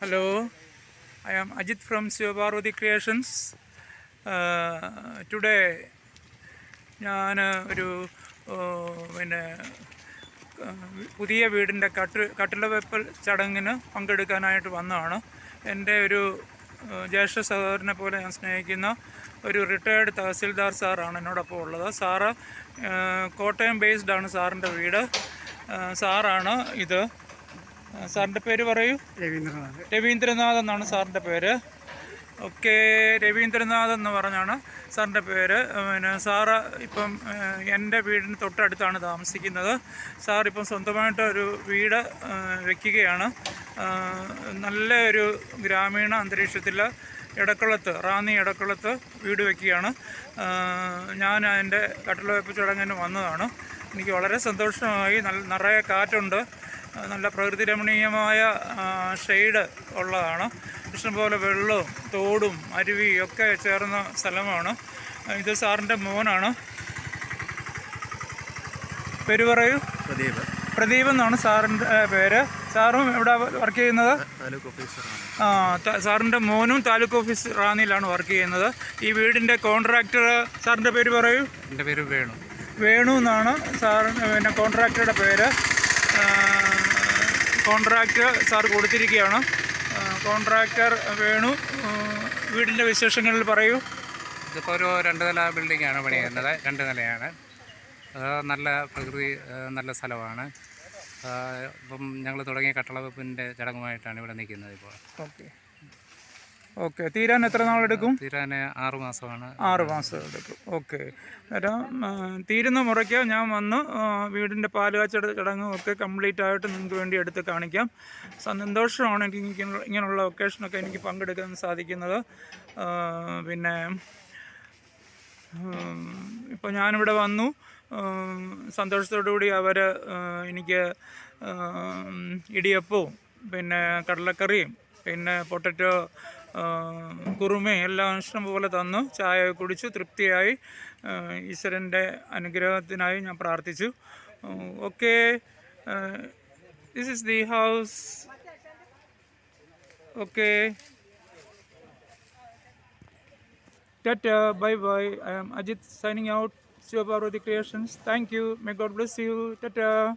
Hello, I am Ajit from Sivaparvati Creations. Today ഞാൻ ഒരു പിന്നെ പുതിയ വീടിൻ്റെ കട്ടിളവെപ്പൽ ചടങ്ങിന് പങ്കെടുക്കാനായിട്ട് വന്നതാണ്. എൻ്റെ ഒരു ജ്യേഷ്ഠ സഹോദരനെ പോലെ ഞാൻ സ്നേഹിക്കുന്ന ഒരു റിട്ടയേർഡ് തഹസിൽദാർ സാറാണ് എന്നോടൊപ്പം ഉള്ളത്. സാറ് കോട്ടയം ബേസ്ഡാണ് സാറിൻ്റെ വീട്. സാറാണ് ഇത്. സാറിൻ്റെ പേര് പറയൂ. രവീന്ദ്രനാഥ് എന്നാണ് സാറിൻ്റെ പേര്. ഓക്കെ, രവീന്ദ്രനാഥ് എന്ന് പറഞ്ഞാണ് സാറിൻ്റെ പേര്. പിന്നെ സാറ് ഇപ്പം എൻ്റെ വീടിന് തൊട്ടടുത്താണ് താമസിക്കുന്നത്. സാറിപ്പം സ്വന്തമായിട്ട് ഒരു വീട് വയ്ക്കുകയാണ്. നല്ല ഒരു ഗ്രാമീണ അന്തരീക്ഷത്തിൽ റാന്നി എടക്കുളത്ത് വീട് വയ്ക്കുകയാണ്. ഞാൻ അതിൻ്റെ കട്ടിളവെപ്പ് ചടങ്ങിന് വന്നതാണ്. എനിക്ക് വളരെ സന്തോഷമായി. നിറയെ കാറ്റുണ്ട്. നല്ല പ്രകൃതി രമണീയമായ ഷെയ്ഡ് ഉള്ളതാണ്. ഇഷ്ടംപോലെ വെള്ളവും തോടും അരുവിയും ഒക്കെ ചേർന്ന സ്ഥലമാണ്. ഇത് സാറിൻ്റെ മോനാണ്. പേര് പറയൂ. പ്രദീപ് എന്നാണ് സാറിൻ്റെ പേര്. സാറും എവിടെ വർക്ക് ചെയ്യുന്നത്? സാറിൻ്റെ മോനും താലൂക്ക് ഓഫീസ് റാന്നിയിലാണ് വർക്ക് ചെയ്യുന്നത്. ഈ വീടിൻ്റെ കോൺട്രാക്ടർ സാറിൻ്റെ പേര് പറയൂ. എൻ്റെ പേര് വേണു എന്നാണ് പിന്നെ കോൺട്രാക്ടറുടെ പേര്. കോൺട്രാക്ട് സാർ കൊടുത്തിരിക്കുകയാണ്. കോൺട്രാക്ടർ വേണു, വീടിൻ്റെ വിശേഷങ്ങളിൽ പറയൂ. ഇതിപ്പോൾ ഒരു 2 നില ബിൽഡിങ്ങാണ് പണിയുന്നത്. 2 നിലയാണ്. നല്ല പ്രകൃതി, നല്ല സ്ഥലമാണ്. ഇപ്പം ഞങ്ങൾ തുടങ്ങിയ കട്ടിളവെപ്പിൻ്റെ ചടങ്ങുമായിട്ടാണ് ഇവിടെ നിൽക്കുന്നത് ഇപ്പോൾ. ഓക്കെ, തീരാൻ എത്ര നാളെടുക്കും? തീരാൻ 6 മാസമാണ്. 6 മാസം എടുക്കും. ഓക്കെ, അന്നേരം തീരുന്ന മുറയ്ക്ക് ഞാൻ വന്ന് വീടിൻ്റെ പാലുകാച്ച ചടങ്ങും ഒക്കെ കംപ്ലീറ്റ് ആയിട്ട് നിങ്ങൾക്ക് വേണ്ടി എടുത്ത് കാണിക്കാം. സന്തോഷമാണ് എനിക്ക് ഇങ്ങനെയുള്ള ഒക്കേഷനൊക്കെ എനിക്ക് പങ്കെടുക്കാൻ സാധിക്കുന്നത്. പിന്നെ ഇപ്പോൾ ഞാനിവിടെ വന്നു. സന്തോഷത്തോടുകൂടി അവർ എനിക്ക് ഇടിയപ്പവും പിന്നെ കടലക്കറിയും പിന്നെ പൊട്ടറ്റോ കുറുമയും എല്ലാം ഇഷ്ടം പോലെ തന്നു. ചായ കുടിച്ചു, തൃപ്തിയായി. ഈശ്വരൻ്റെ അനുഗ്രഹത്തിനായി ഞാൻ പ്രാർത്ഥിച്ചു. Okay, this is the house. Okay, tata, bye bye. I am Ajit signing out, Sivaparvati Creations. Thank you. May God bless you. Tata.